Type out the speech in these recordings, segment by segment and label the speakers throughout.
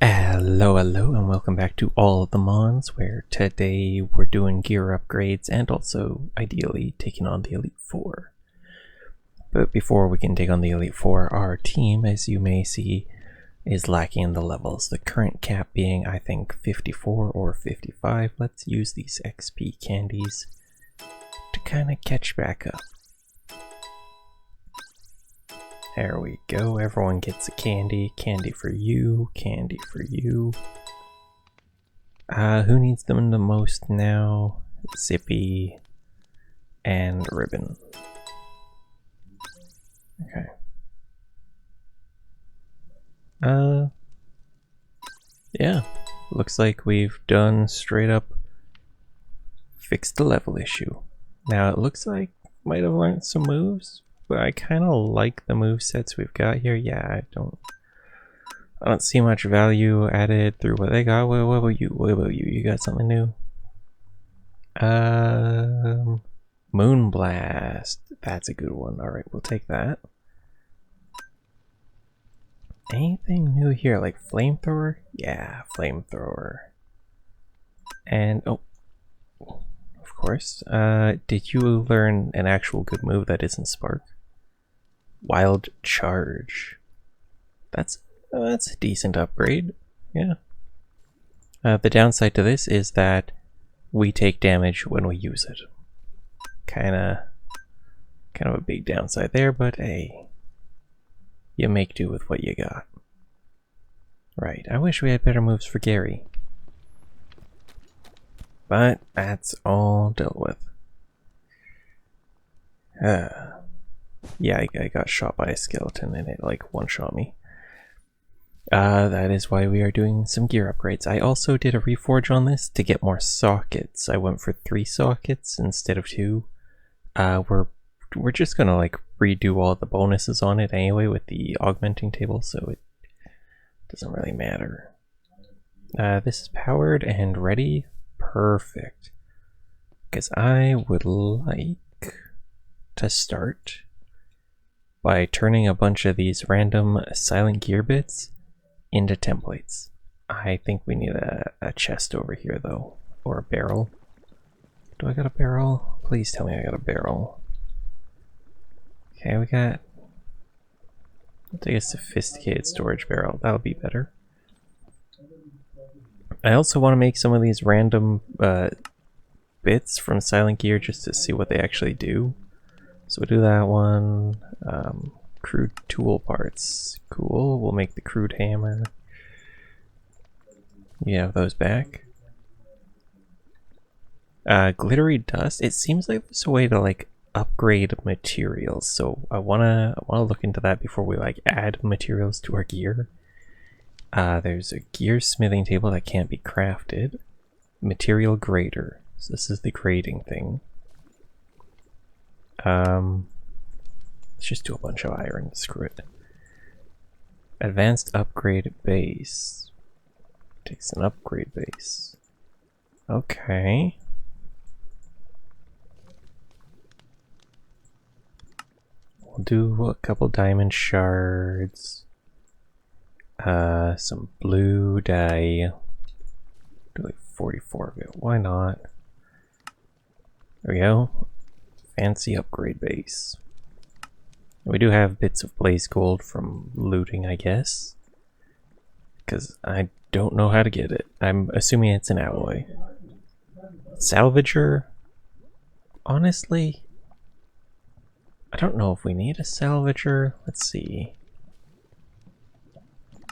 Speaker 1: Hello, and welcome back to All The Mons, where today we're doing gear upgrades and also, ideally, taking on the Elite Four. But before we can take on the Elite Four, our team, as you may see, is lacking in the levels. The current cap being, I think, 54 or 55. Let's use these XP candies to kind of catch back up. There we go, everyone gets a candy. Candy for you, candy for you. Who needs them the most now? Zippy and Ribbon. Okay. Yeah. Looks like we've done straight up fixed the level issue. Now it looks like might have learned some moves. But I kind of like the move sets we've got here. Yeah, I don't see much value added through what they got. What about you? What about you? You got something new? Moonblast. That's a good one. All right, we'll take that. Anything new here? Like flamethrower? Yeah, flamethrower. And oh, of course. Did you learn an actual good move that isn't Spark? Wild Charge. That's a decent upgrade. Yeah. The downside to this is that we take damage when we use it. Kind of a big downside there, but hey, you make do with what you got. Right. I wish we had better moves for Gary. But that's all dealt with. Yeah, I got shot by a skeleton and it like one-shot me. That is why we are doing some gear upgrades. I also did a reforge on this to get more sockets. I went for 3 sockets instead of 2. We're just gonna like redo all the bonuses on it anyway with the augmenting table, so it doesn't really matter. This is powered and ready. Perfect. Because I would like to start by turning a bunch of these random silent gear bits into templates. I think we need a chest over here though, or a barrel. Do I got a barrel? Please tell me I got a barrel. Okay, we got, I'll take a sophisticated storage barrel, that'll be better. I also want to make some of these random bits from silent gear just to see what they actually do. So we'll do that one. Crude tool parts. Cool. We'll make the crude hammer. You have those back. Glittery dust. It seems like there's a way to like upgrade materials. So I wanna look into that before we like add materials to our gear. There's a gear smithing table that can't be crafted. Material grader. So this is the grading thing. Let's just do a bunch of iron, screw it. Advanced upgrade base. Takes an upgrade base. Okay. We'll do a couple diamond shards. Some blue dye. Do like 44 of it, why not? There we go. Fancy upgrade base. We do have bits of blaze gold from looting, I guess. Because I don't know how to get it. I'm assuming it's an alloy. Salvager? Honestly, I don't know if we need a salvager. Let's see.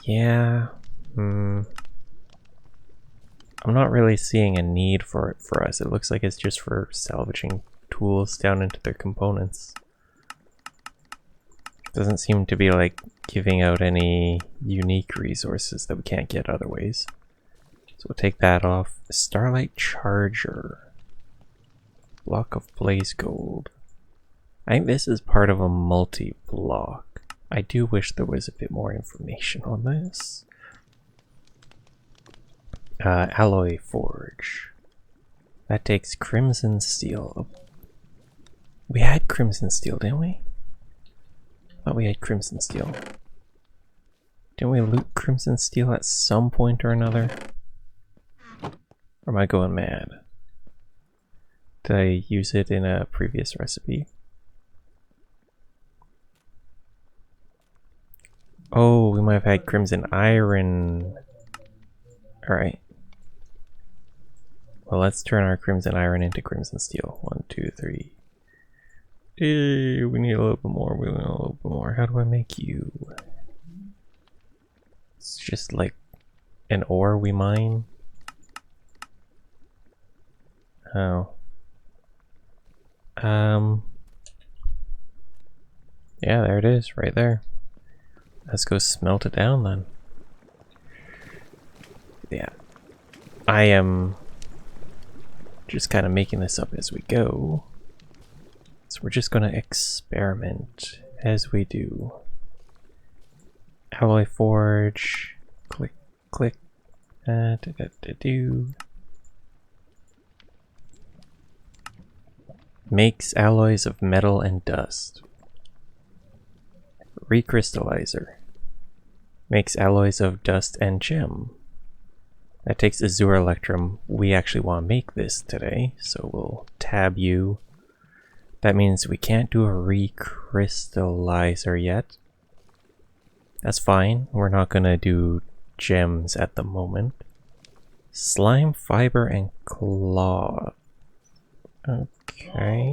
Speaker 1: Yeah. I'm not really seeing a need for it for us. It looks like it's just for salvaging tools down into their components. Doesn't seem to be like giving out any unique resources that we can't get other ways. So we'll take that off. Starlight Charger. Block of blaze gold. I think this is part of a multi-block. I do wish there was a bit more information on this. Alloy Forge. That takes Crimson Steel. We had Crimson Steel, didn't we? I thought we had Crimson Steel. Didn't we loot crimson steel at some point or another? Or am I going mad? Did I use it in a previous recipe? Oh, we might have had crimson iron. Alright. Well, let's turn our crimson iron into crimson steel. 1, 2, 3. Hey, we need a little bit more. We need a little bit more. How do I make you? It's just like an ore we mine. Oh. Yeah, there it is, right there. Let's go smelt it down then. Yeah. I am just kind of making this up as we go. So we're just going to experiment as we do. Alloy forge. Click, click. Makes alloys of metal and dust. Recrystallizer. Makes alloys of dust and gem. That takes Azure Electrum. We actually want to make this today, so we'll tab you. That means we can't do a recrystallizer yet. That's fine. We're not going to do gems at the moment. Slime, fiber, and cloth. Okay.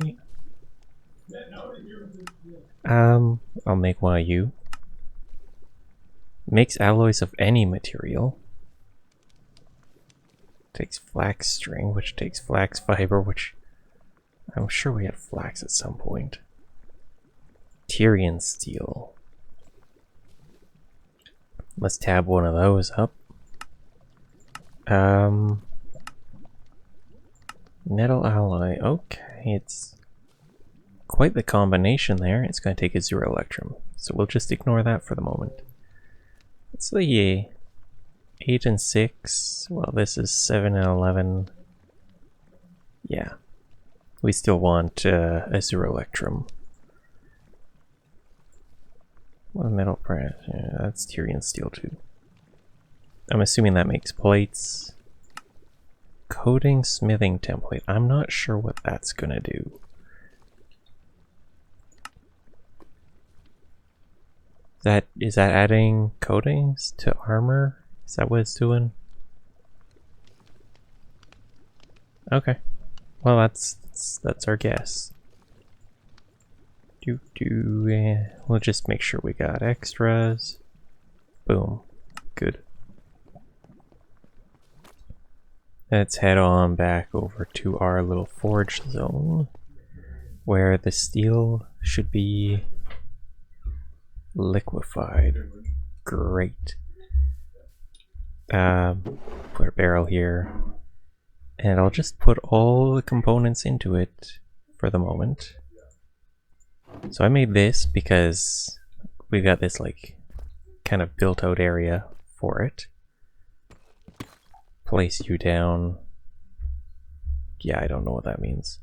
Speaker 1: I'll make one of you. Makes alloys of any material. Takes flax string, which takes flax fiber, which I'm sure we had flax at some point. Tyrian steel. Let's tab one of those up. Metal alloy. Okay, it's quite the combination there. It's going to take Azure Electrum, so we'll just ignore that for the moment. Let's see. 8 and 6. Well, this is 7 and 11. Yeah. We still want Azure Electrum. What a metal press. Yeah, that's Tyrian steel too. I'm assuming that makes plates. Coating smithing template. I'm not sure what that's gonna do. Is that adding coatings to armor? Is that what it's doing? Okay. Well, that's our guess. We'll just make sure we got extras. Boom. Good. Let's head on back over to our little forge zone, where the steel should be liquefied. Great. Put a barrel here, and I'll just put all the components into it for the moment. So I made this because we've got this like kind of built out area for it. Place you down. Yeah, I don't know what that means.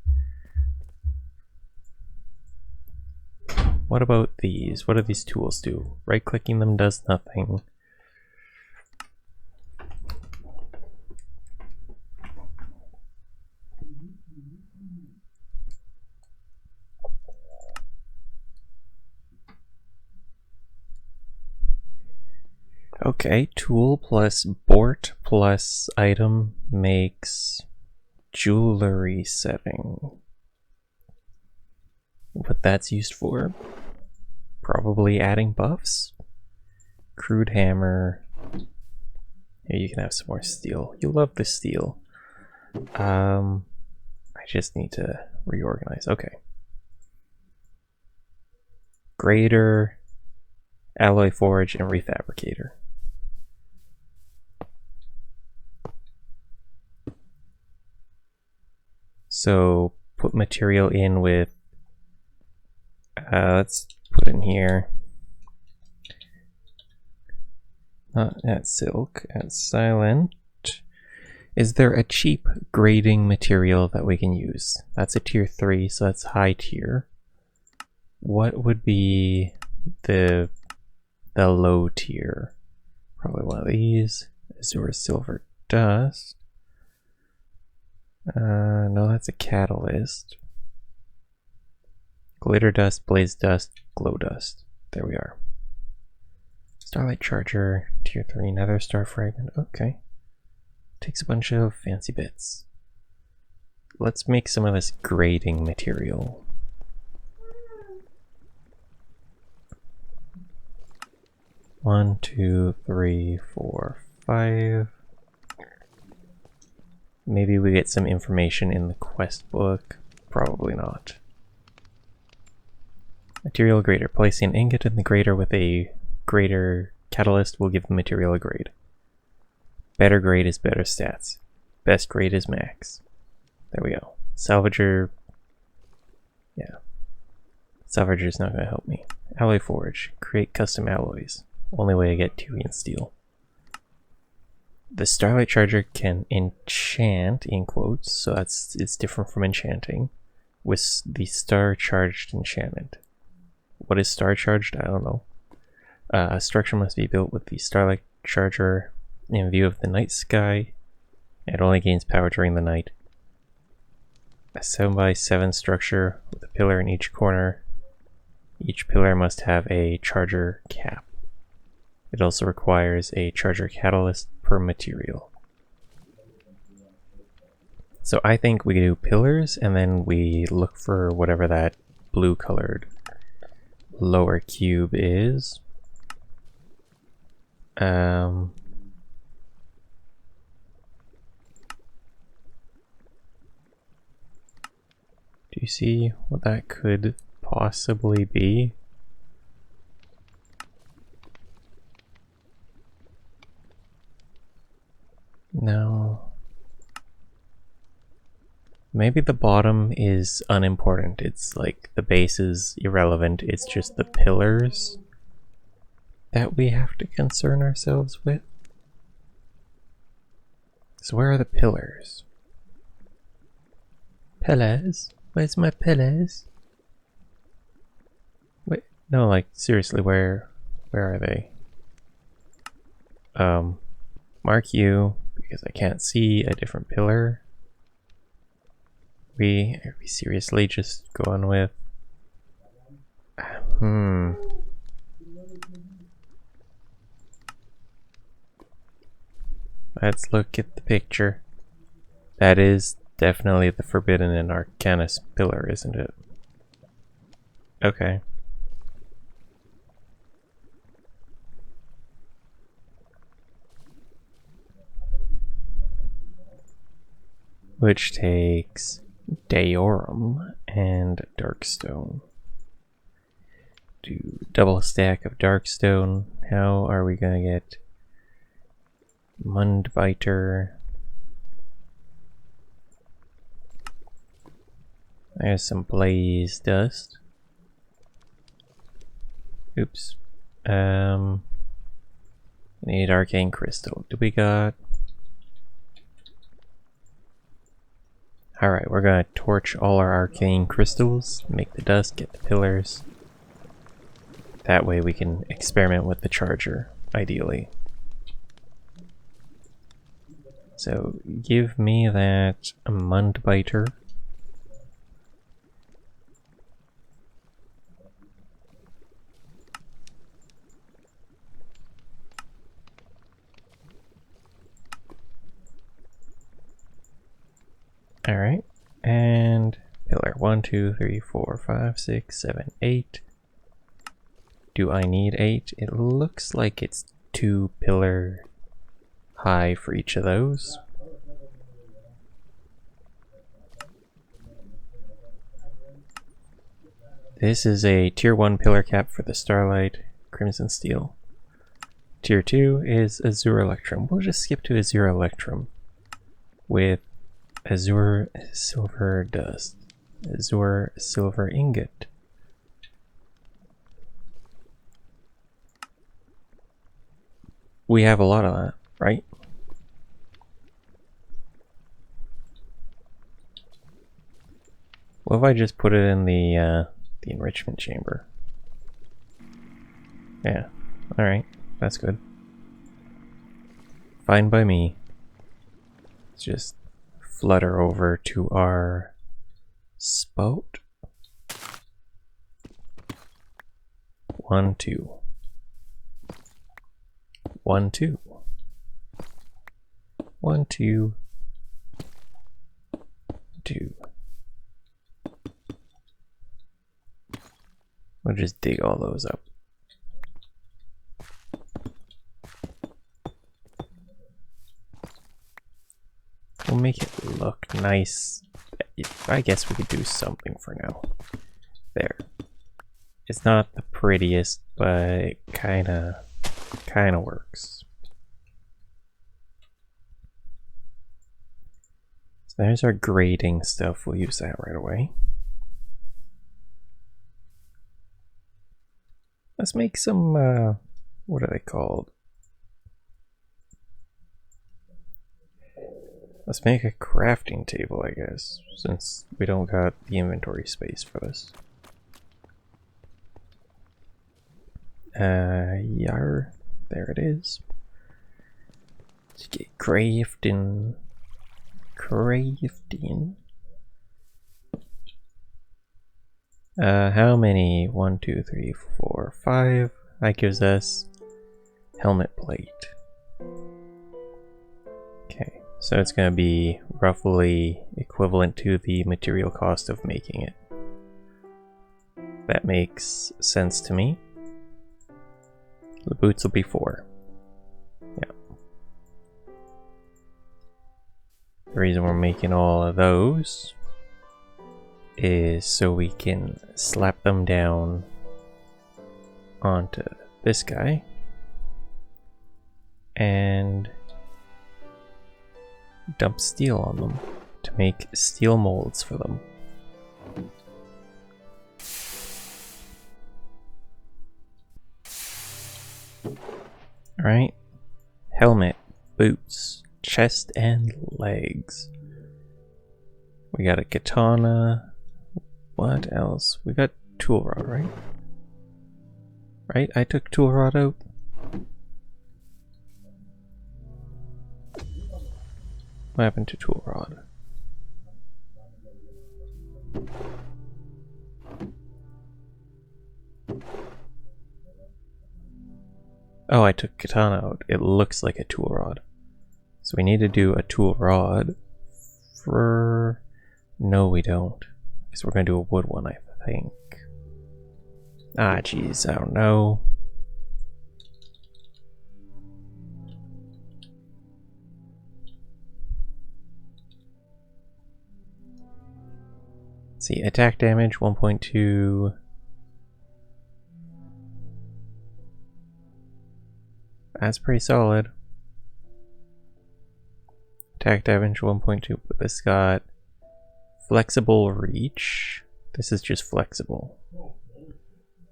Speaker 1: What about these? What do these tools do? Right clicking them does nothing. Okay, tool plus bort plus item makes jewelry setting. What that's used for? Probably adding buffs. Crude hammer. Here, you can have some more steel. You love the steel. I just need to reorganize. Okay. Grader, alloy forge, and refabricator. So put material in with, let's put in here, at silk, at silent. Is there a cheap grading material that we can use? That's a tier 3, so that's high tier. What would be the low tier? Probably one of these. Azure silver dust. No, that's a catalyst. Glitter dust, blaze dust, glow dust. There we are. Starlight charger, tier 3 nether star fragment. Okay. Takes a bunch of fancy bits. Let's make some of this grading material. One, two, three, four, five. Maybe we get some information in the quest book. Probably not. Material grader. Placing an ingot in the grader with a grader catalyst will give the material a grade. Better grade is better stats. Best grade is max. There we go. Salvager. Yeah. Salvager's not going to help me. Alloy forge. Create custom alloys. Only way I get Tyrian steel. The Starlight Charger can enchant, in quotes, so it's different from enchanting, with the Star Charged enchantment. What is Star Charged? I don't know. A structure must be built with the Starlight Charger in view of the night sky. It only gains power during the night. A 7x7 structure with a pillar in each corner. Each pillar must have a charger cap. It also requires a charger catalyst per material. So I think we do pillars and then we look for whatever that blue colored lower cube is. Do you see what that could possibly be? No. Maybe the bottom is unimportant. It's like the base is irrelevant. It's just the pillars that we have to concern ourselves with. So where are the pillars? Pillars? Where's my pillars? Wait, no, like seriously, where are they? Mark you because I can't see a different pillar. Are we seriously just going with Let's look at the picture. That is definitely the Forbidden and Arcanus pillar, isn't it? Okay. Which takes Daorum and Darkstone. Do double stack of Darkstone. How are we gonna get Mundbiter? There's some blaze dust. Oops. Need arcane crystal. Do we got? Alright, we're gonna torch all our arcane crystals, make the dust, get the pillars. That way we can experiment with the charger, ideally. So, give me that Mundbiter. Alright, and pillar 1, 2, 3, 4, 5, 6, 7, 8. Do I need 8? It looks like it's 2 pillar high for each of those. This is a tier 1 pillar cap for the Starlight Crimson Steel. Tier 2 is Azure Electrum. We'll just skip to Azure Electrum with Azure Silver Dust, Azure Silver Ingot. We have a lot of that, right? What if I just put it in the enrichment chamber? Yeah, alright, that's good. Fine by me. Let's just flutter over to our spout. 1, 2. 1, 2. 1, 2. 2. We'll just dig all those up. We'll make it look nice. I guess we could do something for now. There. It's not the prettiest, but it kinda works. So there's our grading stuff. We'll use that right away. Let's make some, what are they called? Let's make a crafting table, I guess, since we don't got the inventory space for this. Yar, there it is. Let's get crafting. How many? 1, 2, 3, 4, 5. That gives us helmet plate. Okay, so it's going to be roughly equivalent to the material cost of making it. That makes sense to me. The boots will be 4. Yeah. The reason we're making all of those is so we can slap them down onto this guy and dump steel on them to make steel molds for them. Alright, helmet, boots, chest and legs. We got a katana. What else? We got tool rod, right? Right? I took tool rod out. What happened to tool rod? Oh, I took katana out. It looks like a tool rod. So we need to do a tool rod for... No, we don't. Because we're going to do a wood one, I think. Ah, jeez, I don't know. Let's see, attack damage 1.2. That's pretty solid. Attack damage 1.2, but this got flexible reach. This is just flexible.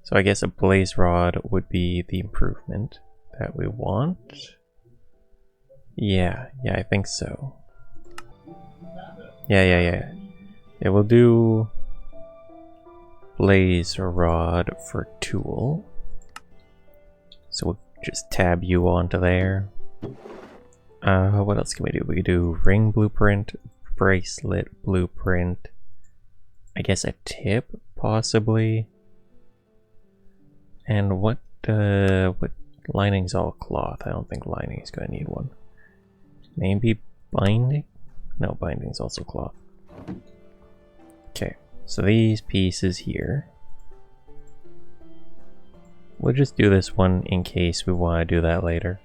Speaker 1: So I guess a blaze rod would be the improvement that we want. Yeah, I think so. Yeah, we'll do blaze rod for tool. So we'll just tab you onto there. What else can we do? We could do ring blueprint, bracelet blueprint. I guess a tip, possibly. And what lining's all cloth? I don't think lining is going to need one. Maybe binding? No, binding's also cloth. Okay, so these pieces here. We'll just do this one in case we want to do that later.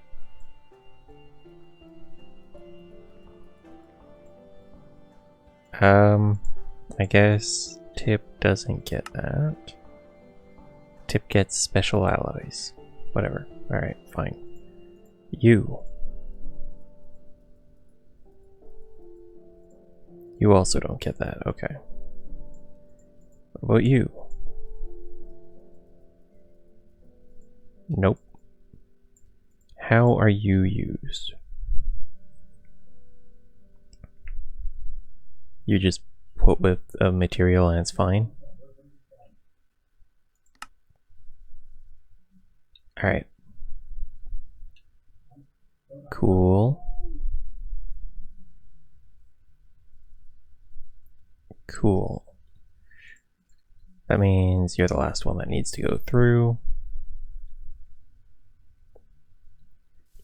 Speaker 1: I guess tip doesn't get that. Tip gets special alloys. Whatever. Alright, fine. You also don't get that. Okay. What about you? Nope. How are you used? You just put with a material and it's fine? Alright. Cool. Cool. That means you're the last one that needs to go through.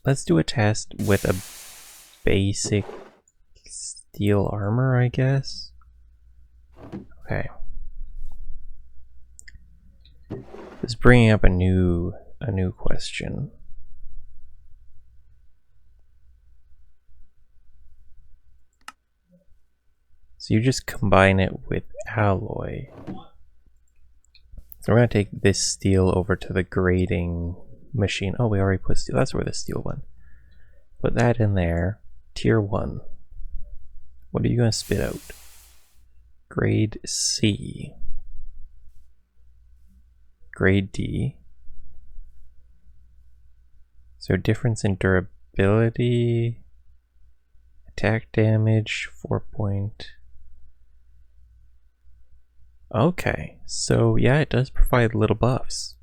Speaker 1: Let's do a test with a basic steel armor, I guess. Okay. This is bringing up a new question. So you just combine it with alloy. So we're going to take this steel over to the grading machine. Oh, we already put steel. That's where the steel went. Put that in there. Tier 1. What are you going to spit out? Grade C. Grade D. So difference in durability, attack damage, 4 point. Okay, so yeah, it does provide little buffs.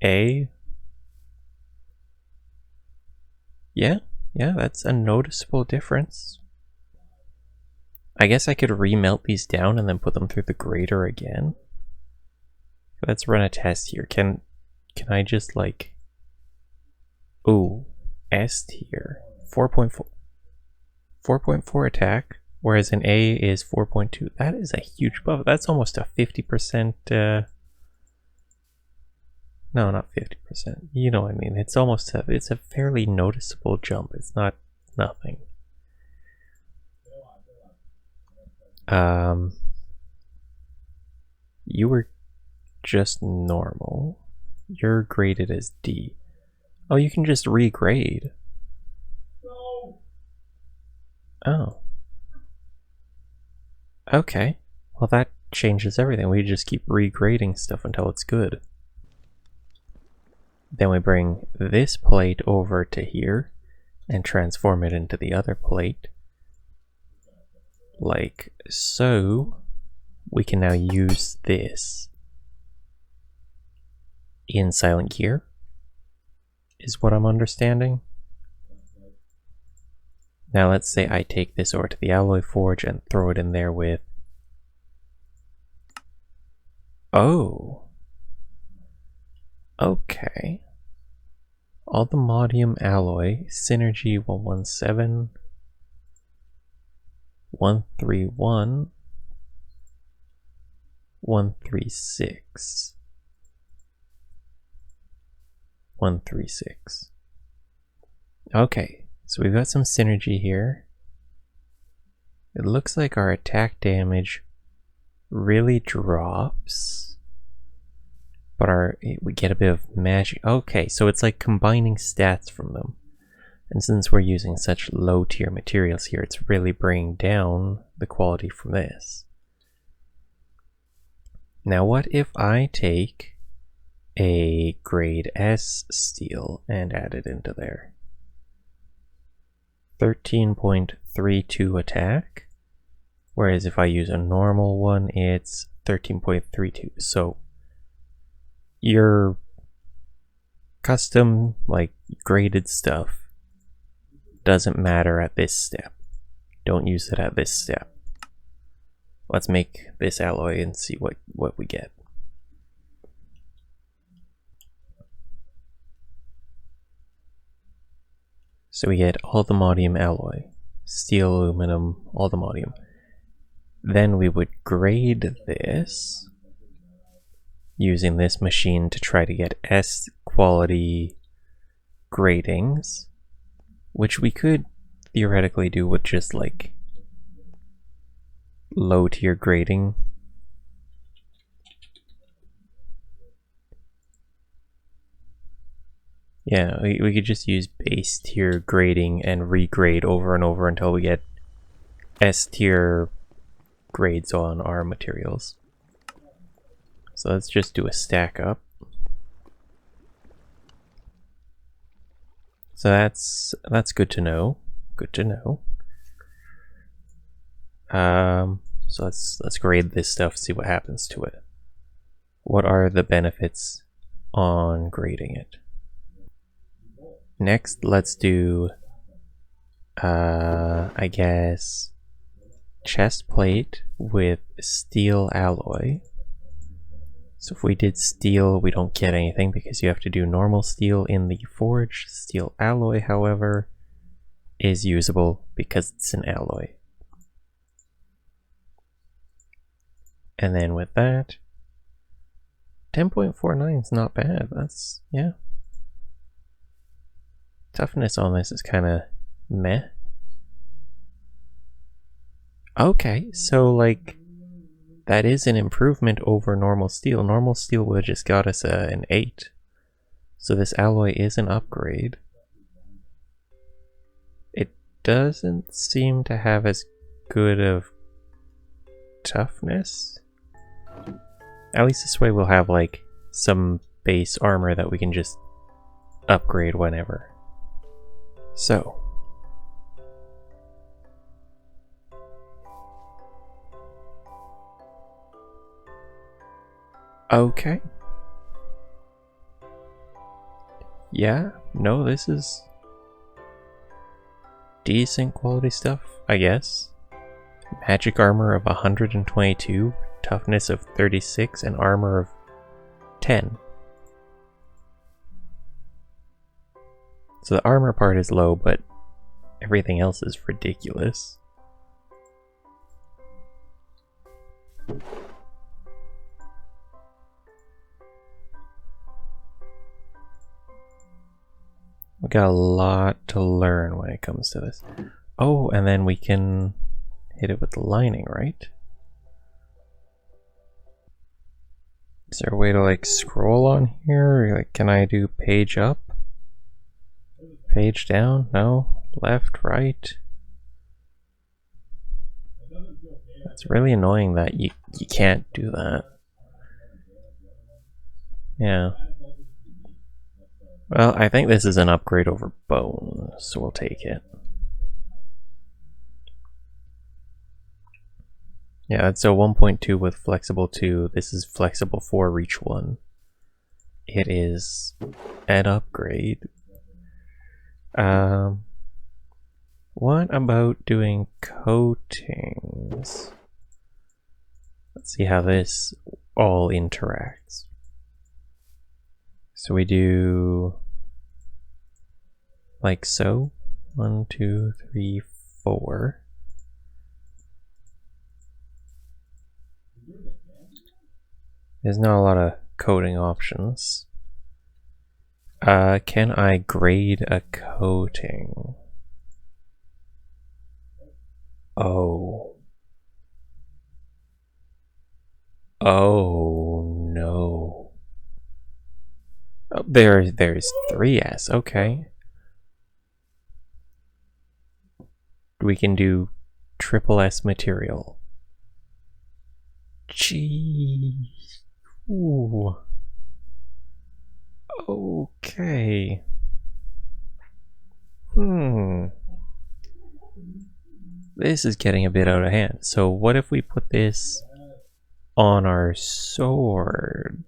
Speaker 1: A. Yeah, that's a noticeable difference. I guess I could remelt these down and then put them through the grater again. Let's run a test here. Can I just like... Ooh, S tier. 4.4. 4.4 attack, whereas an A is 4.2. That is a huge buff. That's almost a 50%... No, not 50%. You know what I mean. It's almost it's a fairly noticeable jump. It's not nothing. You were just normal. You're graded as D. Oh, you can just regrade. Oh. Okay. Well, that changes everything. We just keep regrading stuff until it's good. Then we bring this plate over to here and transform it into the other plate. Like so. We can now use this in Silent Gear, is what I'm understanding. Now let's say I take this over to the Alloy Forge and throw it in there with... Oh. Okay. All the Modium Alloy, Synergy 117, 131, 136. 136. Okay, so we've got some synergy here. It looks like our attack damage really drops, but we get a bit of magic. Okay, so it's like combining stats from them. And since we're using such low tier materials here, it's really bringing down the quality from this. Now what if I take a grade S steel and add it into there? 13.32 attack, whereas if I use a normal one, it's 13.32. So your custom, like, graded stuff doesn't matter at this step. Don't use it at this step. Let's make this alloy and see what we get. So we get all the Modium alloy, steel, aluminum, all the Modium. Then we would grade this using this machine to try to get S quality gradings, which we could theoretically do with just like low tier grading. Yeah, we could just use base tier grading and regrade over and over until we get S tier grades on our materials. So let's just do a stack up. So that's good to know. Good to know. So let's grade this stuff, see what happens to it. What are the benefits on grading it? Next, let's do, I guess, chest plate with steel alloy. So if we did steel, we don't get anything because you have to do normal steel in the forge. Steel alloy, however, is usable because it's an alloy. And then with that, 10.49 is not bad. That's, yeah. Toughness on this is kind of meh. Okay, so like, that is an improvement over normal steel. Normal steel would have just got us an 8. So this alloy is an upgrade. It doesn't seem to have as good of toughness. At least this way we'll have like some base armor that we can just upgrade whenever. So. Okay. Yeah, no, this is decent quality stuff, I guess. Magic armor of 122, toughness of 36, and armor of 10. So the armor part is low, but everything else is ridiculous. We got a lot to learn when it comes to this. Oh, and then we can hit it with the lining, right? Is there a way to like scroll on here? Like, can I do page up? Page down? No? Left, right? It's really annoying that you can't do that. Yeah. Well, I think this is an upgrade over bone, so we'll take it. Yeah, it's a 1.2 with flexible 2. This is flexible 4, reach 1. It is an upgrade. What about doing coatings? Let's see how this all interacts. So we do like so. 1, 2, 3, 4. There's not a lot of coating options. Can I grade a coating? Oh. Oh no. Oh, there's 3S, okay. We can do triple S material. Gee. Ooh. Okay. This is getting a bit out of hand. So what if we put this on our sword?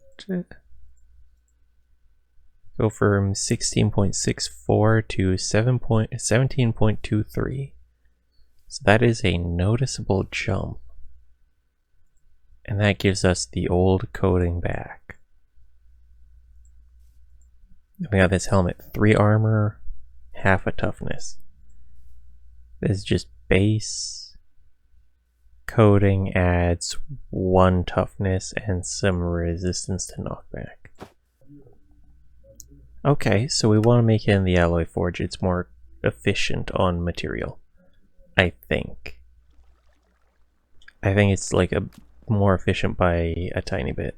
Speaker 1: Go from 16.64 to 17.23. So that is a noticeable jump. And that gives us the old coating back. We got this helmet, 3 armor, half a toughness. This is just base. Coating adds 1 toughness and some resistance to knockback. Okay, so we want to make it in the alloy forge. It's more efficient on material, I think. I think it's like a more efficient by a tiny bit.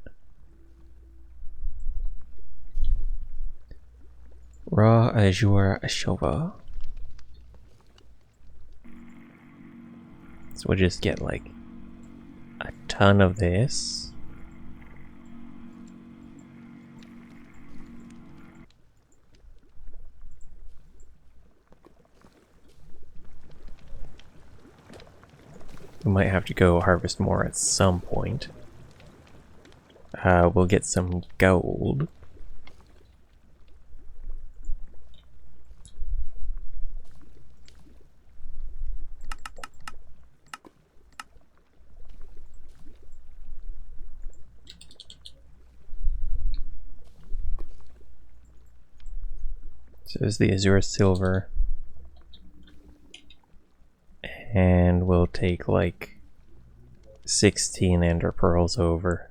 Speaker 1: Raw Azure Ashova. So we'll just get like a ton of this. We might have to go harvest more at some point. We'll get some gold. So there's the azure silver. And we'll take like 16 ender pearls over.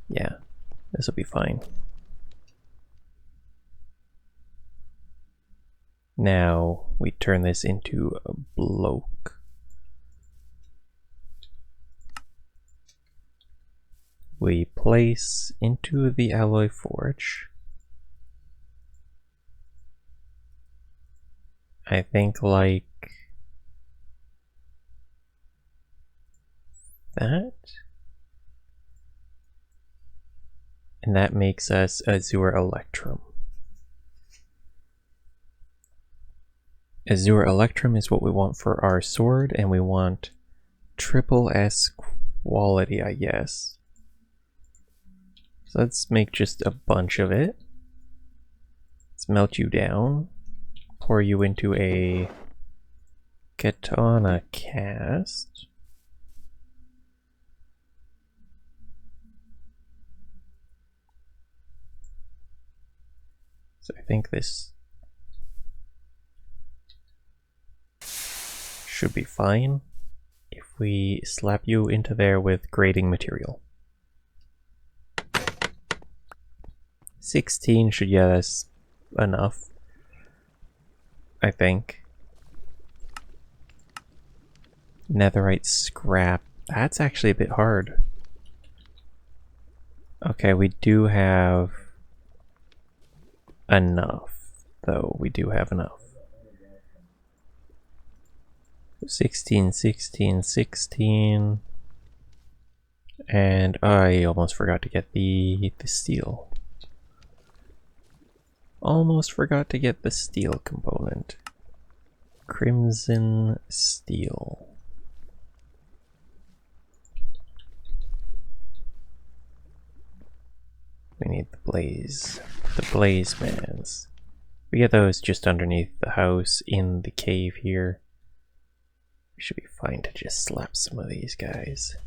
Speaker 1: Yeah, this will be fine. Now we turn this into a bloke. We place into the alloy forge. I think like that. And that makes us Azure Electrum. Azure Electrum is what we want for our sword, and we want triple S quality, I guess. So let's make just a bunch of it. Let's melt you down. Pour you into a katana cast. So I think this should be fine if we slap you into there with grading material. 16 should get us enough, I think. Netherite scrap. That's actually a bit hard. Okay, we do have enough, though. We do have enough. 16, 16, 16. And I almost forgot to get the steel. Almost forgot to get the steel component. Crimson steel. We need the blaze. The blaze mans. We get those just underneath the house in the cave here. We should be fine to just slap some of these guys.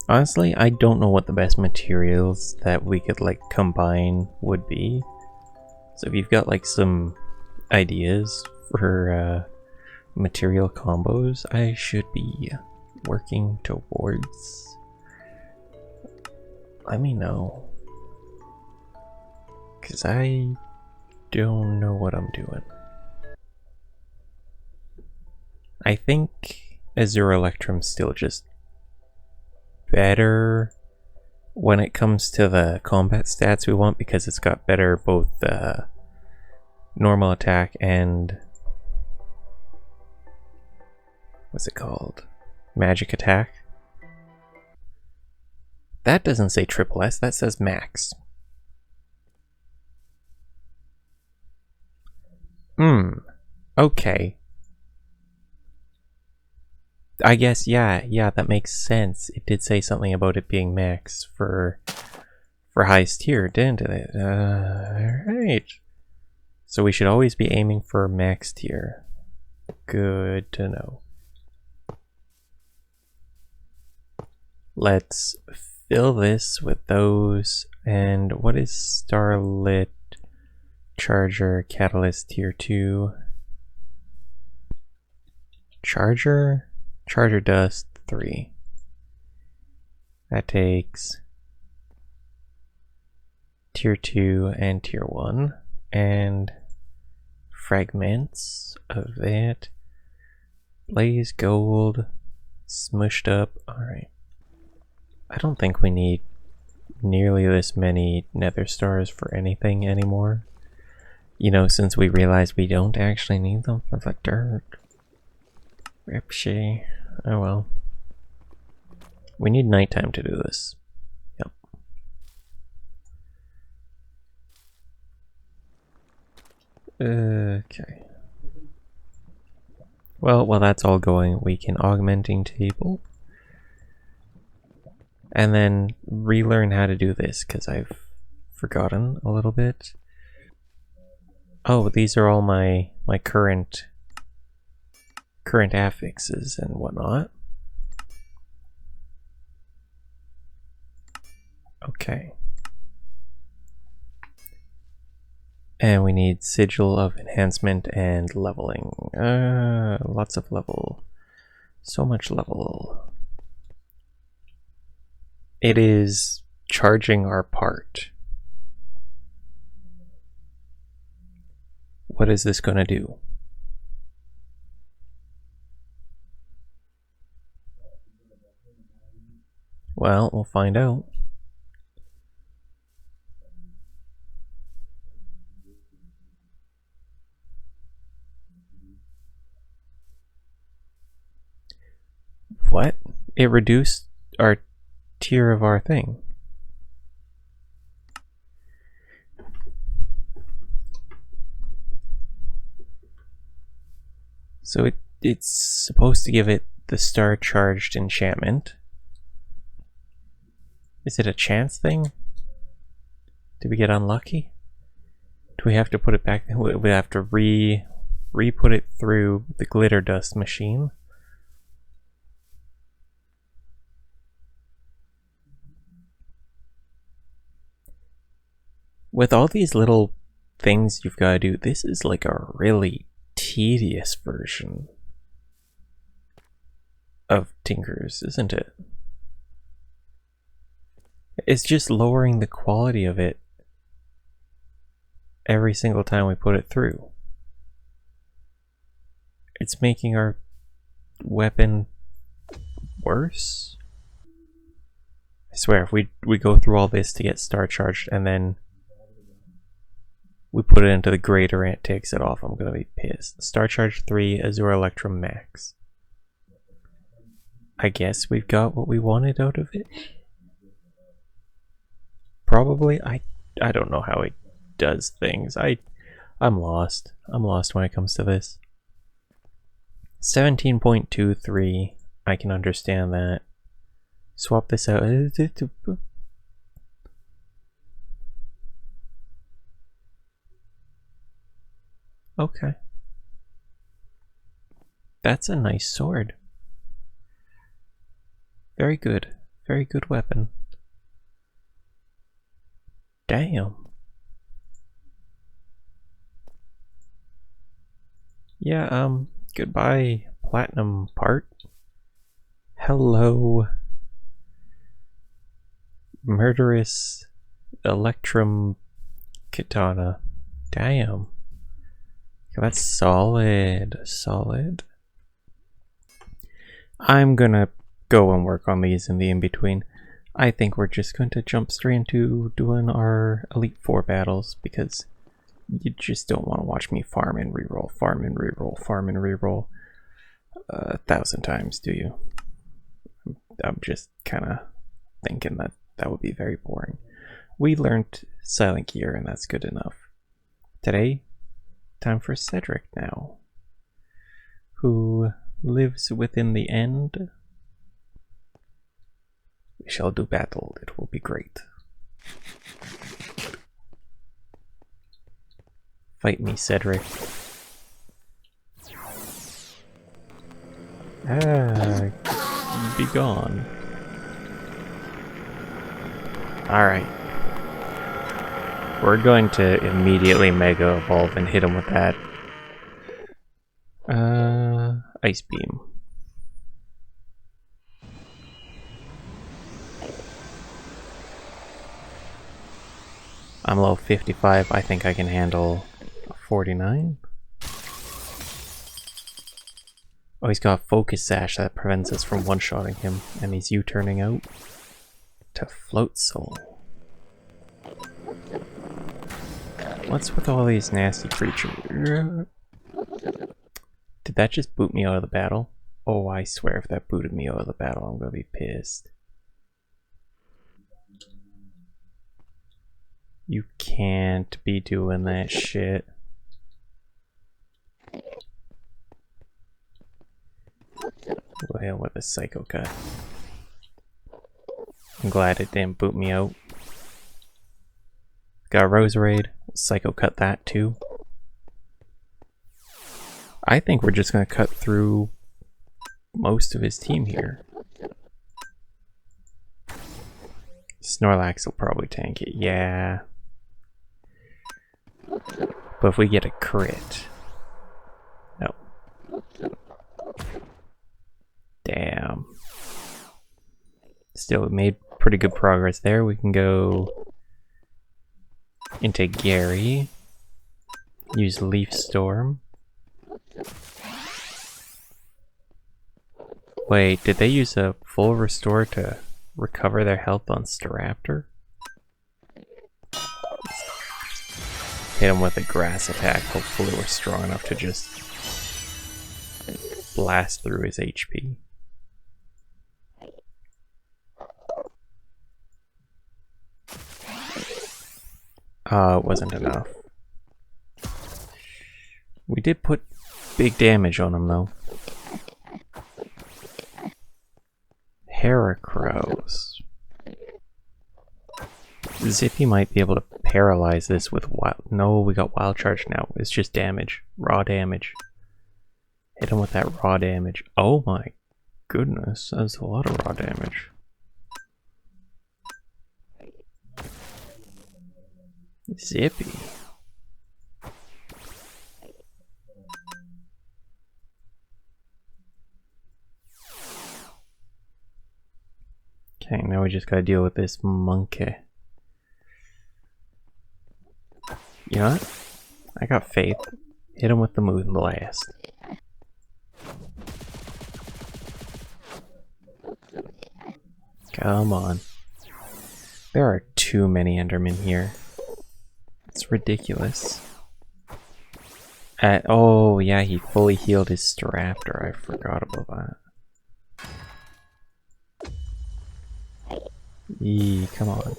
Speaker 1: Honestly, I don't know what the best materials that we could like combine would be. So if you've got like some ideas for material combos I should be working towards, let me know. Cause I don't know what I'm doing. I think Azure Electrum's still just better when it comes to the combat stats we want, because it's got better both normal attack and what's it called? Magic attack. That doesn't say triple S, that says max. Okay. I guess, yeah, that makes sense. It did say something about it being max for highest tier, didn't it? Alright. So we should always be aiming for max tier. Good to know. Let's fill this with those. And what is Starlit Charger Catalyst tier 2? Charger Dust 3. That takes tier 2 and tier 1. And fragments of that. Blaze gold. Smushed up. Alright. I don't think we need nearly this many nether stars for anything anymore. You know, since we realized we don't actually need them for the dirt. Ripshy. Oh well. We need nighttime to do this. Yep. Okay. Well, while that's all going, we can augmenting table. And then relearn how to do this, because I've forgotten a little bit. Oh, these are all my current affixes and whatnot. Okay. And we need sigil of enhancement and leveling. Lots of level. So much level. It is charging our part. What is this gonna do? Well, we'll find out. What? It reduced our tier of our thing. So it's supposed to give it the star charged enchantment. Is it a chance thing? Did we get unlucky? Do we have to put it back? We have to re-put it through the glitter dust machine. With all these little things you've got to do, this is like a really tedious version of Tinkers, isn't it? It's just lowering the quality of it every single time we put it through. It's making our weapon worse. I swear, if we go through all this to get star charged and then we put it into the greater and it takes it off, I'm gonna be pissed. Star Charge 3, Azure Electrum Max. I guess we've got what we wanted out of it. Probably. I don't know how it does things. I'm lost. I'm lost when it comes to this. 17.23. I can understand that. Swap this out. Okay. That's a nice sword. Very good. Very good weapon. Damn. Yeah, goodbye, platinum part. Hello, murderous electrum katana. Damn. That's solid. Solid. I'm gonna go and work on these in the in-between. I think we're just going to jump straight into doing our Elite Four battles because you just don't want to watch me farm and reroll, farm and reroll, farm and reroll 1,000 times, do you? I'm just kind of thinking that that would be very boring. We learned Silent Gear and that's good enough. Today, time for Cedric now, who lives within the end. We shall do battle, it will be great. Fight me, Cedric. Ah, be gone. Alright. We're going to immediately Mega Evolve and hit him with that. Ice Beam. I'm level 55, I think I can handle 49. Oh, he's got Focus Sash that prevents us from one-shotting him, and he's U-turning out to Float Soul. What's with all these nasty creatures? Did that just boot me out of the battle? Oh, I swear if that booted me out of the battle, I'm gonna be pissed. You can't be doing that shit. Well, with a Psycho Cut. I'm glad it didn't boot me out. Got a Roserade. Psycho Cut that too. I think we're just going to cut through most of his team here. Snorlax will probably tank it, yeah. But if we get a crit... No. Damn. Still, we made pretty good progress there. We can go into Gary. Use Leaf Storm. Wait, did they use a full restore to recover their health on Staraptor? Hit him with a grass attack. Hopefully we're strong enough to just blast through his HP. It wasn't enough. We did put big damage on him though. Heracrows. Zippy might be able to paralyze this with wild... No, we got wild charge now. It's just damage. Raw damage. Hit him with that raw damage. Oh my goodness, that's a lot of raw damage. Zippy. Okay, now we just gotta deal with this monkey. You know what? I got faith. Hit him with the Moon Blast. Come on. There are too many Endermen here. It's ridiculous. Oh yeah, he fully healed his Staraptor. I forgot about that. Eee, come on.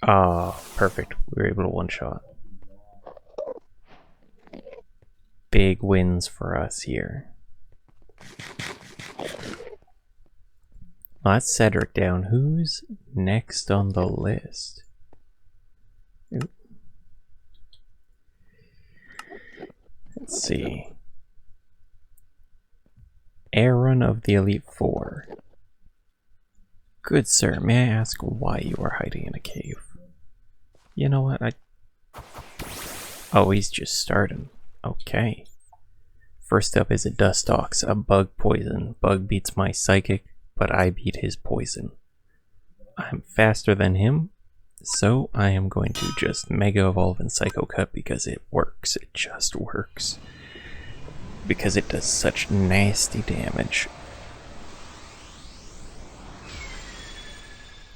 Speaker 1: Oh, perfect. We were able to one-shot. Big wins for us here. Well, that's Cedric down. Who's next on the list? Oop. Let's see. Aaron of the Elite Four. Good sir, may I ask why you are hiding in a cave? You know what, Oh, he's just starting. Okay. First up is a Dustox, a bug poison. Bug beats my psychic, but I beat his poison. I'm faster than him, so I am going to just Mega Evolve and Psycho Cut because it works. It just works. Because it does such nasty damage.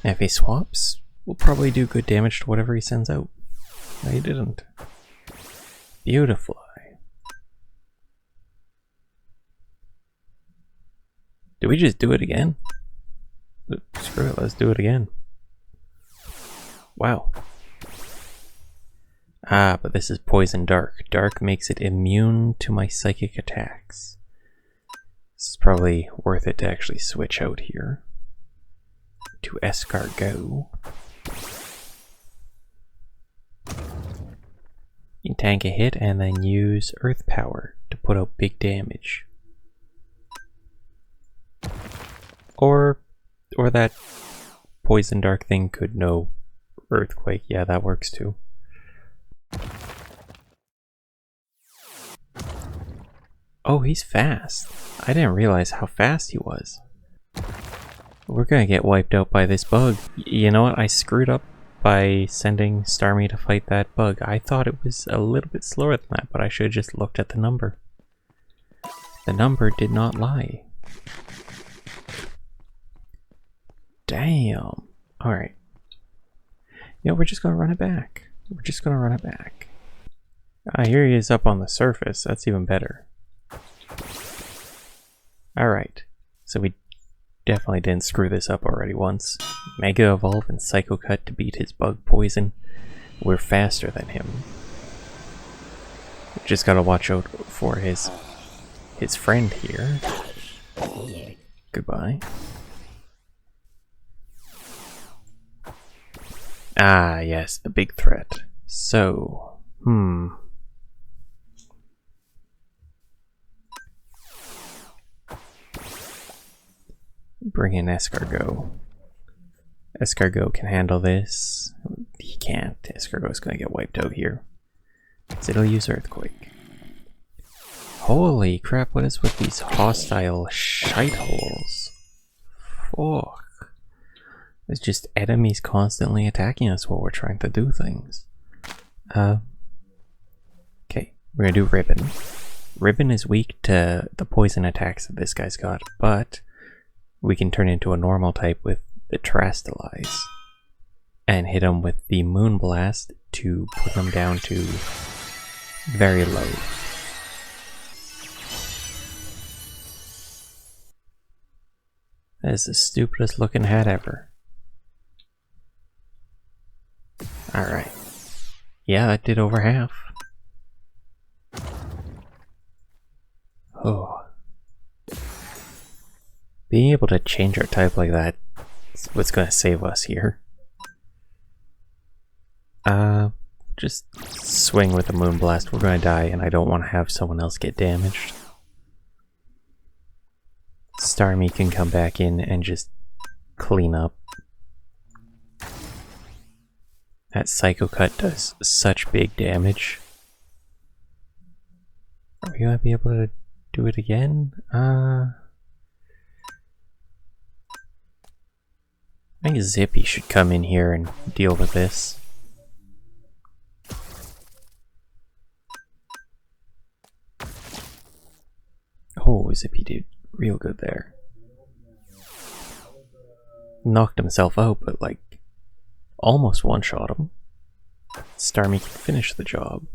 Speaker 1: If he swaps, we'll probably do good damage to whatever he sends out. No, he didn't. Beautifly. Did we just do it again? Screw it, let's do it again. Wow. Ah, but this is Poison Dark. Dark makes it immune to my psychic attacks. This is probably worth it to actually switch out here. To Escargot. You can tank a hit and then use Earth Power to put out big damage. Or that Poison Dark thing could know Earthquake. Yeah, that works too. Oh, he's fast. I didn't realize how fast he was. We're gonna get wiped out by this bug. You know what? I screwed up by sending Starmie to fight that bug. I thought it was a little bit slower than that, but I should have just looked at the number. The number did not lie. Damn. Alright. You know, we're just gonna run it back. We're just gonna run it back. Ah, here he is up on the surface. That's even better. Alright. So we definitely didn't screw this up already once. Mega Evolve and Psycho Cut to beat his bug poison. We're faster than him. We just gotta watch out for his friend here. Goodbye. Ah, yes, the big threat. So, bring in Escargot. Escargot can handle this. He can't. Escargot's gonna get wiped out here. So it'll use Earthquake. Holy crap, what is with these hostile shiteholes? Fuck. It's just enemies constantly attacking us while we're trying to do things. Okay, we're gonna do Ribbon. Ribbon is weak to the poison attacks that this guy's got, but we can turn into a normal type with the Terastalize and hit him with the Moonblast to put him down to very low. That is the stupidest looking hat ever. Alright. Yeah, that did over half. Oh. Being able to change our type like that is what's going to save us here. Just swing with the Moonblast. We're going to die, and I don't want to have someone else get damaged. Starmie can come back in and just clean up. That Psycho Cut does such big damage. Are we going to be able to do it again? I think Zippy should come in here and deal with this. Oh, Zippy did real good there. Knocked himself out, but like almost one-shot him. Starmie can finish the job.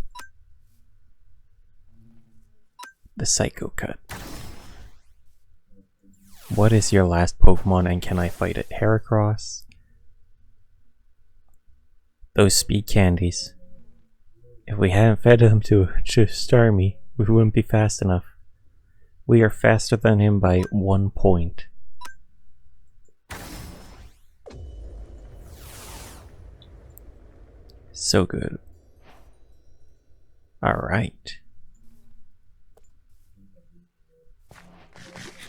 Speaker 1: The Psycho Cut. What is your last Pokemon and can I fight it? Heracross? Those speed candies. If we hadn't fed them to Starmie, we wouldn't be fast enough. We are faster than him by 1 point. So good. Alright.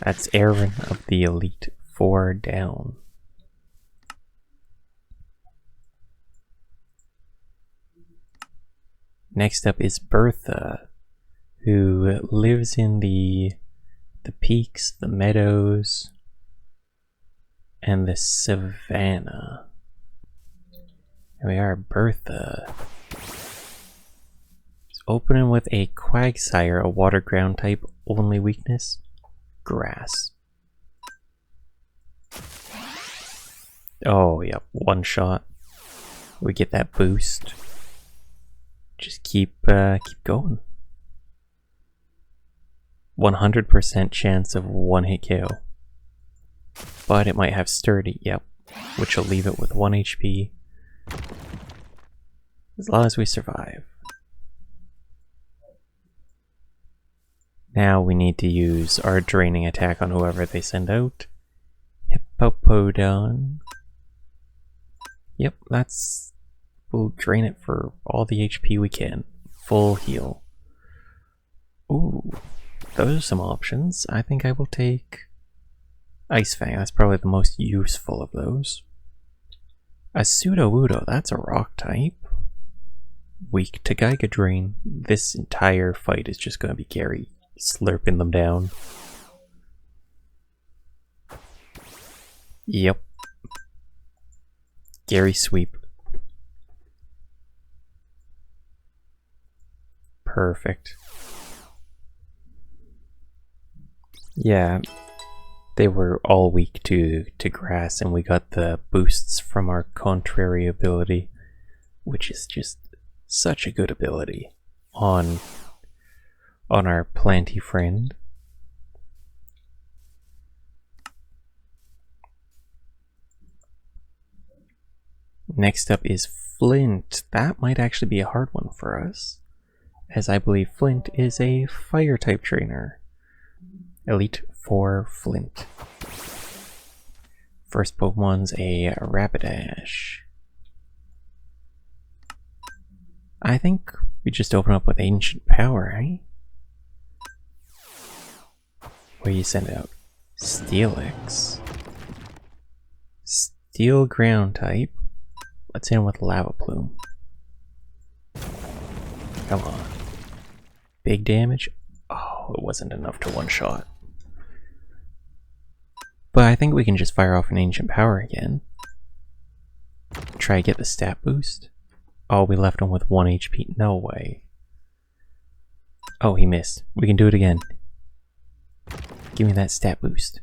Speaker 1: That's Aaron of the Elite Four down. Next up is Bertha, who lives in the peaks, the meadows, and the savannah. Here we are, Bertha. It's opening with a Quagsire, a water ground type, only weakness, grass. Oh, yep, one shot. We get that boost. Just keep going. 100% chance of one-hit KO. But it might have Sturdy, yep, which will leave it with 1 HP. As long as we survive. Now we need to use our draining attack on whoever they send out. Hippopodon. Yep, we'll drain it for all the HP we can. Full heal. Ooh, those are some options. I think I will take Ice Fang. That's probably the most useful of those. A Sudowoodo, that's a rock type. Weak to Giga Drain. This entire fight is just going to be Gary slurping them down. Yep. Gary Sweep. Perfect. Yeah, they were all weak to grass, and we got the boosts from our contrary ability, which is just such a good ability on our planty friend. Next up is Flint. That might actually be a hard one for us, as I believe Flint is a fire type trainer. Elite 4 Flint. First Pokemon's a Rapidash. I think we just open up with Ancient Power, eh? What do you send out? Steelix. Steel ground type. Let's hit him with lava plume. Come on. Big damage. Oh, it wasn't enough to one shot. But I think we can just fire off an ancient power again. Try to get the stat boost. Oh, we left him with 1 HP. No way. Oh, he missed. We can do it again. Give me that stat boost.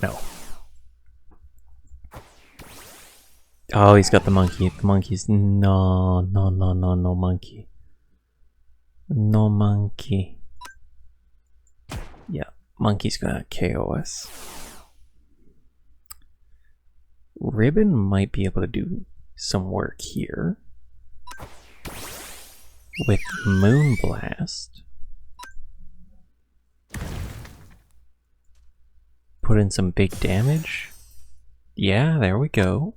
Speaker 1: No. Oh, he's got the monkey. The monkey's... No, no, no, no, no monkey. No monkey. Yeah, monkey's gonna KO us. Ribbon might be able to do some work here. With Moonblast. Put in some big damage. Yeah, there we go.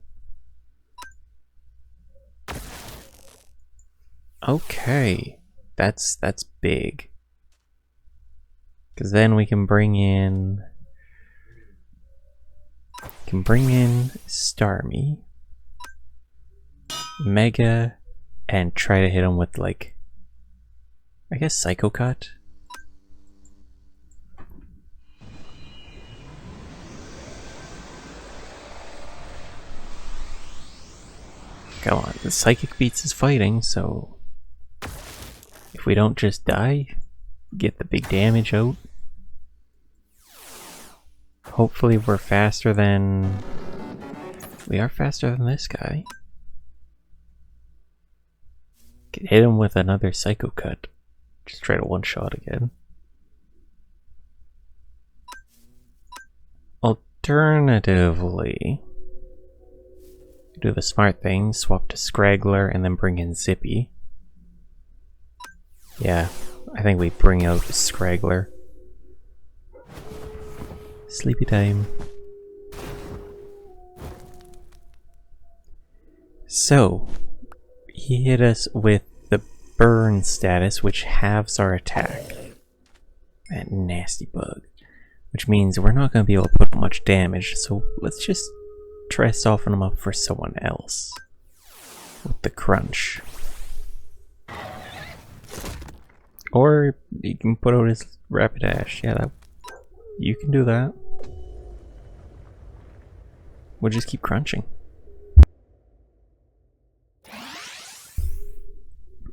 Speaker 1: Okay, that's big. Because then we can bring in Starmie, Mega, and try to hit him with, like, I guess Psycho Cut. Come on, the Psychic beats his fighting, so if we don't just die, get the big damage out. Hopefully we're faster than... We are faster than this guy. Can hit him with another Psycho Cut. Just try to one-shot again. Alternatively, do the smart thing, swap to Scraggler, and then bring in Zippy. Yeah, I think we bring out Scraggler. Sleepy time. So, he hit us with the burn status, which halves our attack. That nasty bug. Which means we're not going to be able to put much damage, so let's just try to soften him up for someone else. With the crunch. Or he can put out his Rapidash. Yeah, you can do that. We'll just keep crunching.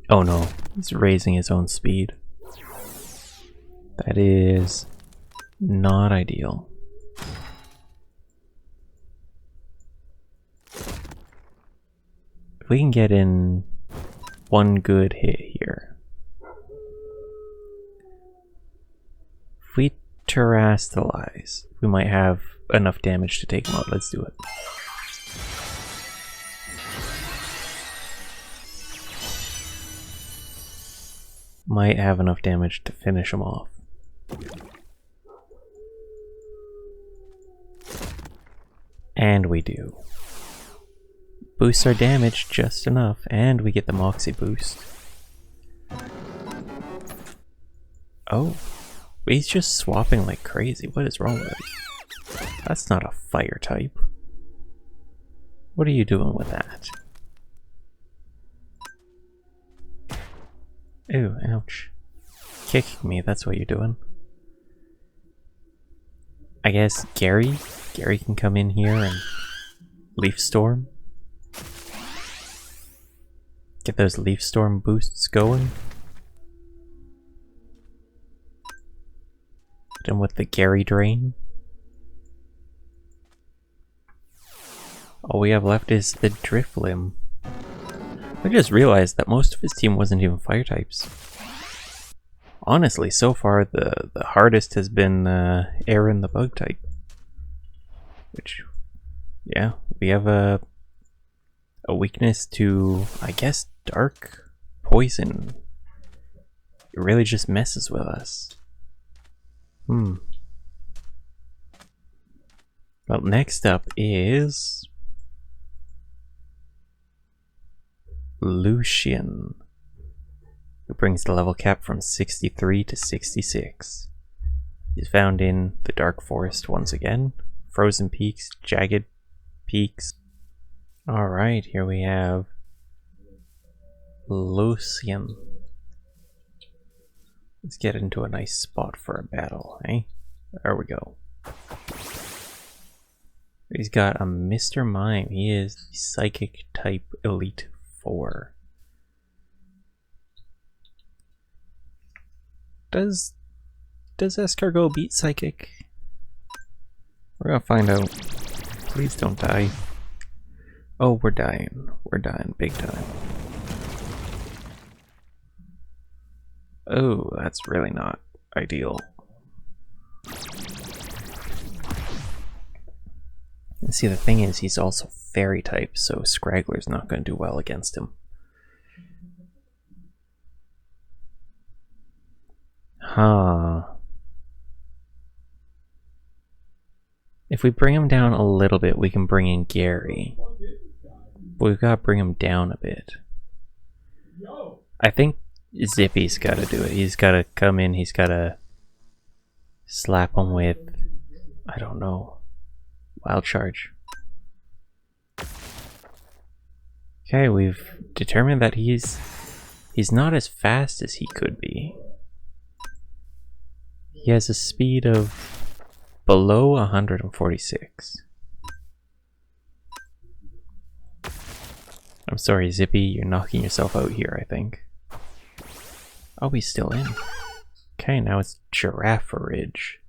Speaker 1: Oh no, he's raising his own speed. That is not ideal. If we can get in one good hit here. If we terrestrialize, we might have enough damage to take him out. Let's do it. Might have enough damage to finish him off. And we do. Boosts our damage just enough, and we get the Moxie boost. Oh, he's just swapping like crazy. What is wrong with him? That's not a fire type. What are you doing with that? Ew, ouch. Kicking me, that's what you're doing. I guess Gary can come in here and Leaf Storm. Get those Leaf Storm boosts going. Hit him with the Gary Drain. All we have left is the Drifloon. I just realized that most of his team wasn't even fire types. Honestly, so far the hardest has been Aaron the bug type. Which, yeah, we have a weakness to, I guess, dark poison. It really just messes with us. Well, next up is Lucian, who brings the level cap from 63 to 66. He's found in the Dark Forest once again, Frozen Peaks, Jagged peaks. Alright, here we have Lucian. Let's get into a nice spot for a battle, eh? There we go. He's got a Mr. Mime. He is Psychic type Elite 4. Does Escargot beat Psychic? We're gonna find out. Please don't die. Oh, we're dying. We're dying big time. Oh, that's really not ideal. And see, the thing is, he's also fairy type, so Scraggler's not going to do well against him. Huh. If we bring him down a little bit, we can bring in Gary. But we've got to bring him down a bit. I think Zippy's got to do it. He's got to come in, he's got to slap him with, I don't know, Wild Charge. Okay, we've determined that he's not as fast as he could be. He has a speed of below 146. I'm sorry, Zippy, you're knocking yourself out here, I think. Oh, he's still in. Okay, now it's Giraffe Ridge.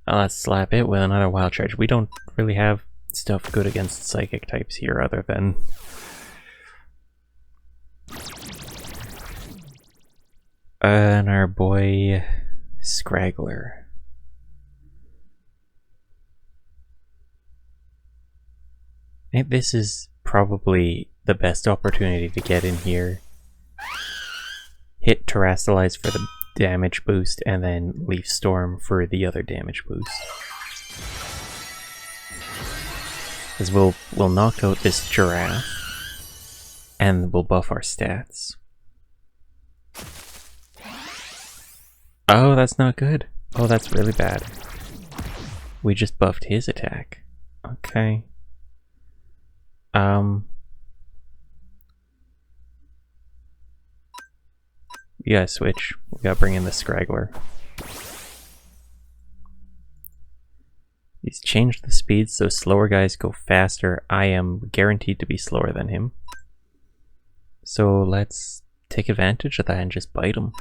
Speaker 1: Oh, let's slap it with another Wild Charge. We don't really have stuff good against Psychic types here other than... and our boy Scraggler. I think this is probably the best opportunity to get in here. Hit Terrastalize for the damage boost, and then Leaf Storm for the other damage boost. Because we'll knock out this Giraffe, and we'll buff our stats. Oh, that's not good. Oh, that's really bad. We just buffed his attack. Okay. We gotta switch. We gotta bring in the Scraggler. He's changed the speed so slower guys go faster. I am guaranteed to be slower than him. So let's take advantage of that and just bite him.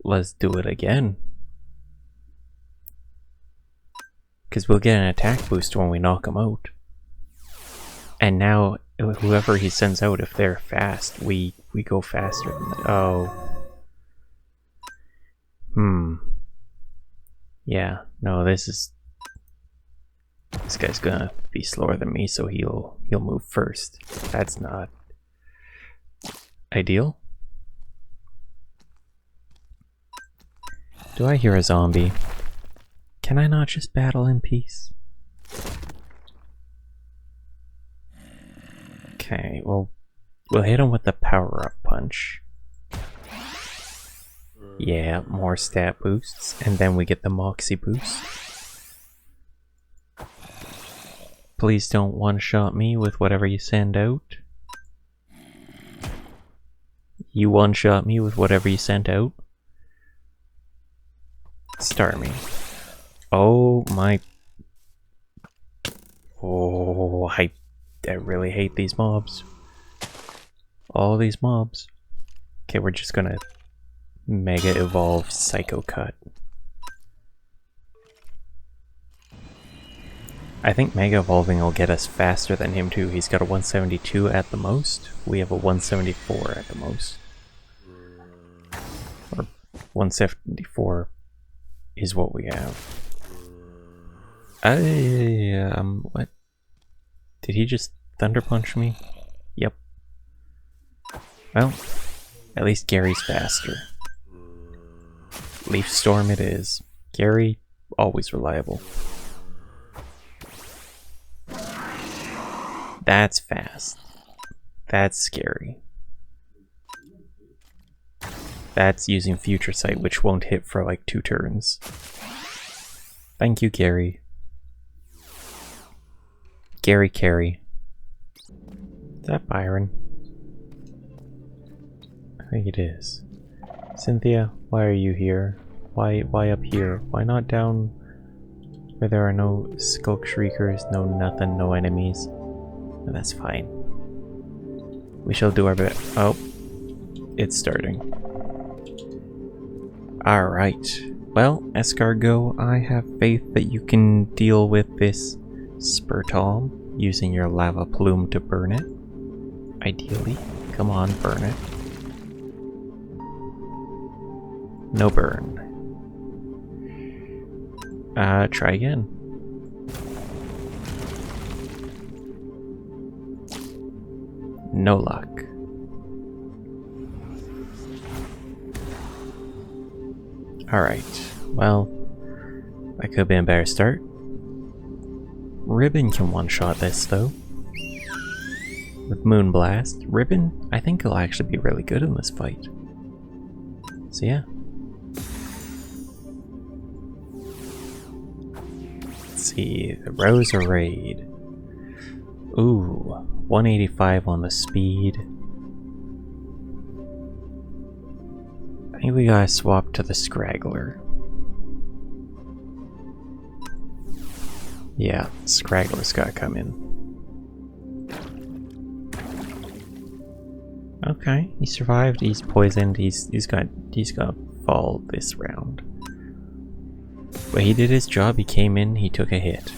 Speaker 1: Let's do it again. Because we'll get an attack boost when we knock him out. And now, whoever he sends out, if they're fast, we go faster than them. Oh. Yeah, no, this guy's gonna be slower than me, so he'll move first. That's not ideal. Do I hear a zombie? Can I not just battle in peace? Okay, well, we'll hit him with the power-up punch. Yeah, more stat boosts, and then we get the Moxie boost. Please don't one-shot me with whatever you send out. You one-shot me with whatever you sent out. Start me. Oh my... Oh, I really hate these mobs. All these mobs. Okay, we're just gonna Mega Evolve Psycho Cut. I think Mega Evolving will get us faster than him too. He's got a 172 at the most. We have a 174 at the most. Or 174 is what we have. What? Did he just Thunder Punch me? Yep. Well, at least Gary's faster. Leaf Storm it is. Gary, always reliable. That's fast. That's scary. That's using Future Sight, which won't hit for like 2 turns. Thank you, Gary. Gary Carey. Is that Byron? I think it is. Cynthia, why are you here? Why up here? Why not down where there are no skulk shriekers, no nothing, no enemies? And that's fine. We shall do our bit. Oh, it's starting. Alright. Well, escargot, I have faith that you can deal with this Spurtom using your lava plume to burn it. Ideally. Come on, burn it. No burn. Try again. No luck. Alright, well, that could have been a better start. Ribbon can one-shot this, though. With Moonblast. Ribbon, I think he'll actually be really good in this fight. So yeah. Let's see, the Rose Raid. Ooh, 185 on the speed. I think we gotta swap to the Scraggler. Yeah, Scraggler's gotta come in. Okay, he survived, he's poisoned, he's gonna fall this round. But he did his job, he came in, he took a hit.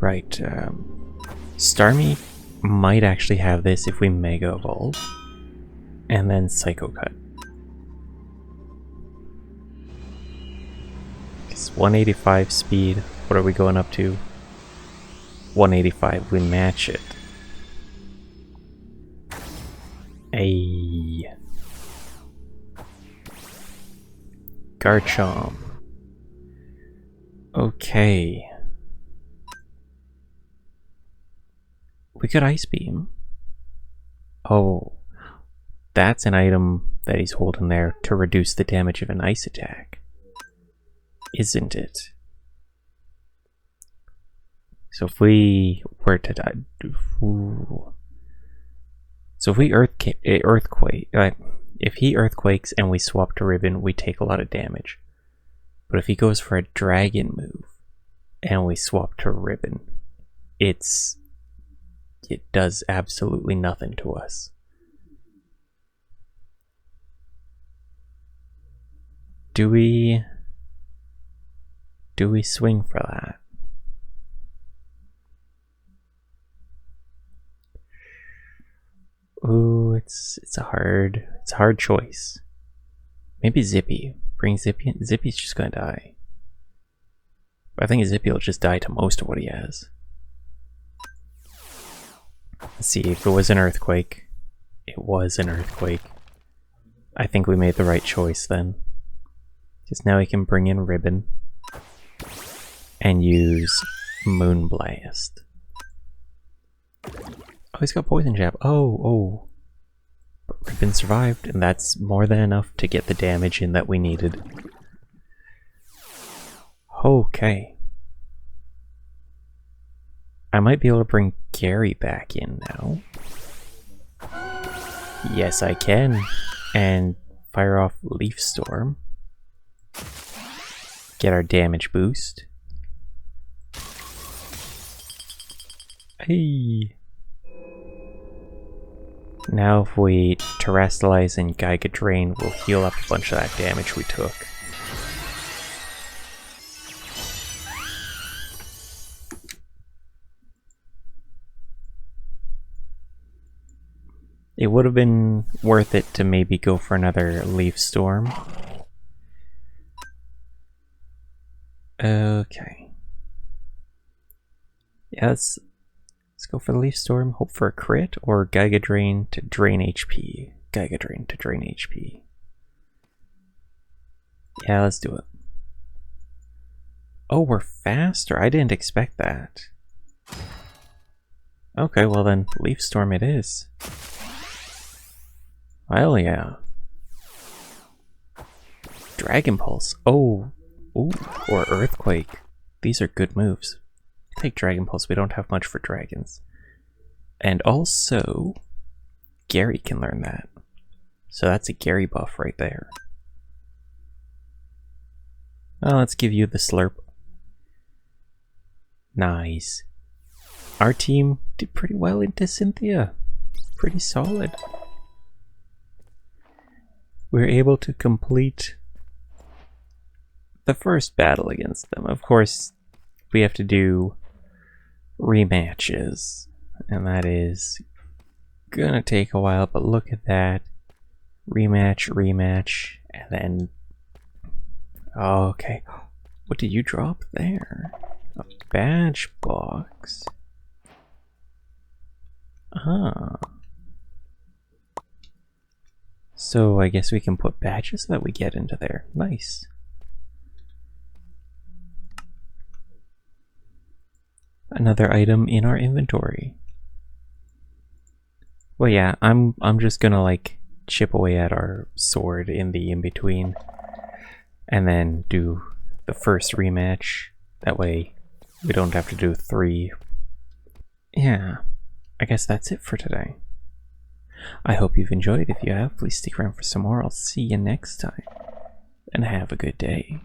Speaker 1: Right, Starmie might actually have this if we Mega Evolve. And then Psycho Cut. It's 185 speed. What are we going up to? 185. We match it. Ayy. Garchomp. Okay. We could Ice Beam. Oh. That's an item that he's holding there to reduce the damage of an ice attack. Isn't it? So if we were to die... Ooh. So if we earthquake... if he earthquakes and we swap to Ribbon, we take a lot of damage. But if he goes for a dragon move and we swap to Ribbon, it does absolutely nothing to us. Do we swing for that? Ooh, it's a hard choice. Maybe Zippy. Bring Zippy in. Zippy's just gonna die. But I think Zippy will just die to most of what he has. Let's see, if it was an earthquake. It was an earthquake. I think we made the right choice then. Because now he can bring in Ribbon and use Moonblast. Oh, he's got Poison Jab. Oh. But Ribbon survived, and that's more than enough to get the damage in that we needed. Okay. I might be able to bring Gary back in now. Yes, I can. And fire off Leaf Storm. Get our damage boost. Hey. Now if we Terrestrialize and Giga Drain, we'll heal up a bunch of that damage we took. It would have been worth it to maybe go for another Leaf Storm. Okay. Yeah, let's go for the Leaf Storm. Hope for a crit or Giga Drain to drain HP. Giga Drain to drain HP. Yeah, let's do it. Oh, we're faster. I didn't expect that. Okay, well then, Leaf Storm it is. Well, yeah. Dragon Pulse. Oh, Ooh, or Earthquake. These are good moves. Take Dragon Pulse, we don't have much for dragons. And also, Gary can learn that. So that's a Gary buff right there. Well, let's give you the Slurp. Nice. Our team did pretty well into Cynthia. Pretty solid. We're able to complete the first battle against them. Of course, we have to do rematches, and that is gonna take a while, but look at that. Rematch, and then... Oh, okay. What did you drop there? A badge box. Ah. So I guess we can put badges that we get into there. Nice. Another item in our inventory. Well, yeah, I'm just gonna like chip away at our sword in the in-between and then do the first rematch. That way we don't have to do 3. Yeah, I guess that's it for today. I hope you've enjoyed. If you have, please stick around for some more. I'll see you next time, and have a good day.